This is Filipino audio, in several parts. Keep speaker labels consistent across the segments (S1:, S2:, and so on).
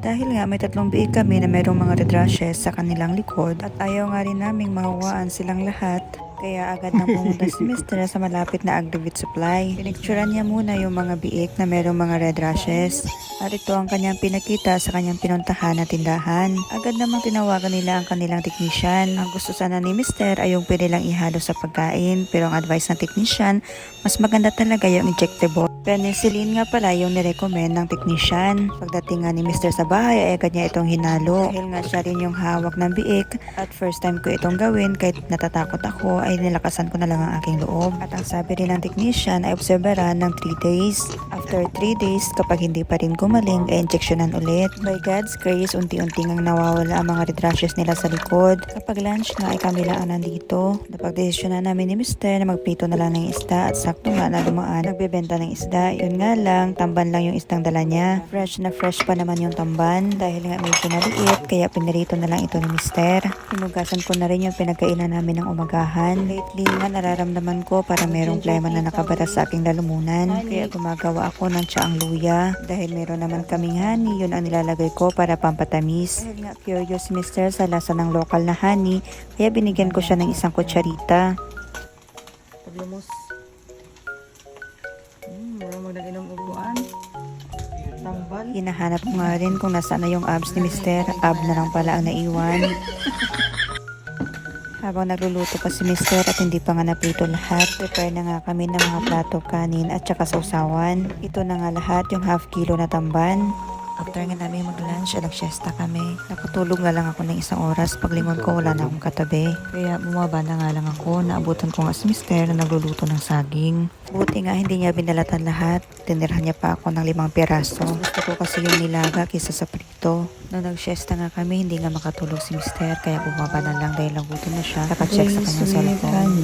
S1: Dahil nga may tatlong biik kami na mayroong mga red rashes sa kanilang likod at ayaw nga rin naming mahawaan silang lahat. Kaya agad nang pumunta si Mr. sa malapit na Agrovit Supply. Pinicturan niya muna yung mga biik na merong mga red rashes. At ito ang kanyang pinakita sa kanyang pinuntahan na tindahan. Agad namang tinawagan nila ang kanilang technician. Ang gusto sana ni Mr. ay yung pwede lang ihalo sa pagkain. Pero ang advice ng technician, mas maganda talaga yung injectable. Penicillin nga pala yung nirecommend ng technician. Pagdating nga ni Mr. sa bahay ay agad niya itong hinalo. Dahil nga siya rin yung hawak ng biik. At first time ko itong gawin kahit natatakot ako ay nilakasan ko na lang ang aking loob. At ang sabi rin ng technician ay obserbaran ng 3 days. After 3 days, kapag hindi pa rin gumaling, ay injeksyonan ulit. By God's grace, unti-unti ngang nawawala ang mga red rashes nila sa likod. Kapag lunch nga ay kami lang nandito. Napagdesisyonan namin ni Mr. na magprito na lang ng isda at sakto nga na dumaan nagbebenta ng isda. Yun nga lang, tamban lang yung isdang dala niya. Fresh na fresh pa naman yung tamban dahil nga medyo maliit kaya pinirito na lang ito ni Mr. Hinugasan ko na rin yung pinagkainan namin ng umagahan. Lately nga nararamdaman ko para merong plema na nakabara sa aking lalumunan. Kaya gumagawa ako ng tsaang luya. Dahil meron naman kaming honey, yun ang nilalagay ko para pampatamis. Dahil nga curious si Mr. sa lasa ng local na honey, kaya binigyan ko siya ng isang kutsarita. Paglumos. Wala mo nag-inom upuan. Tambal. Hinahanap ko nga rin kung nasaan na yung abs ni Mr. Ab na lang pala ang naiwan. Habang nagluluto pa si Mr. at hindi pa nga naprito lahat, prepare na nga kami ng mga plato, kanin at saka sausawan. Ito na nga lahat yung half kilo na tamban. After nga namin mag-lunch, nag-siesta kami. Nakatulog na lang ako ng 1 oras. Paglingon ko, wala na akong katabi. Kaya bumaba na nga lang ako. Naabutan ko nga si Mr. na nagluluto ng saging. Buti nga hindi niya binalatan lahat. Tinirhan niya pa ako ng 5 piraso. Gusto ko kasi yung nilaga kaysa sa prito. Nung nag-siesta nga kami, hindi nga makatulog si Mr. Kaya bumaba na lang dahil nagutom na siya. Naka-check sa kanyang cellphone.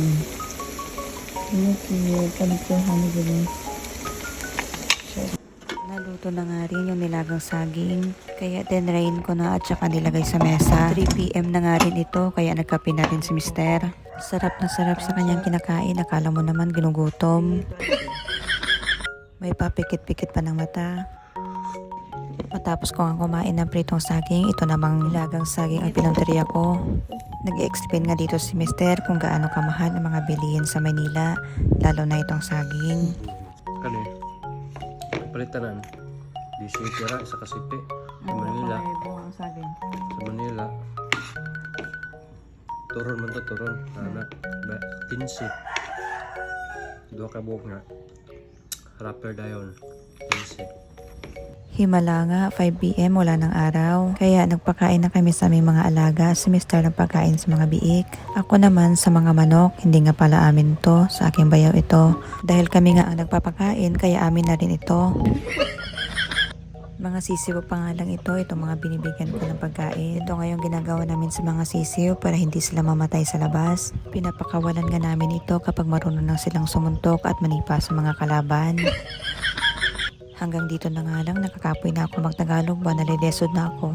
S1: Naluto na nga rin yung nilagang saging. Kaya dinrain ko na at saka nilagay sa mesa. 3 PM na nga rin ito kaya nagkape na rin si Mr. Sarap na sarap sa kanyang kinakain. Akala mo naman ginugutom. May papikit-pikit pa ng mata. Matapos ko nga kumain ng pritong saging, ito namang nilagang saging ang pinunteriya ko. Nag-explain nga dito si Mr. kung gaano kamahal ang mga bilihin sa Manila, lalo na itong saging.
S2: Kani, palitanan. Di tira sa Kasipi. Sa Manila. Sa Manila. Turon man to, turon. Anak. 15. Dua ka buhok nga. Rapper dayon. 15.
S1: Himala nga, 5 PM wala ng araw. Kaya nagpakain na kami sa aming mga alaga. Si Mr. nagpakain sa mga biik. Ako naman sa mga manok, hindi nga pala amin to. Sa aking bayaw ito. Dahil kami nga ang nagpapakain, kaya amin na rin ito. Mga sisiw pa nga lang ito. Itong mga binibigyan ko ng pagkain. Ito nga yung ginagawa namin sa mga sisiw para hindi sila mamatay sa labas. Pinapakawalan nga namin ito kapag marunong na silang sumuntok at manipa sa mga kalaban. Hanggang dito na nga lang, nakakapoy na ako mag-Tagalog ba, nalilesod na ako.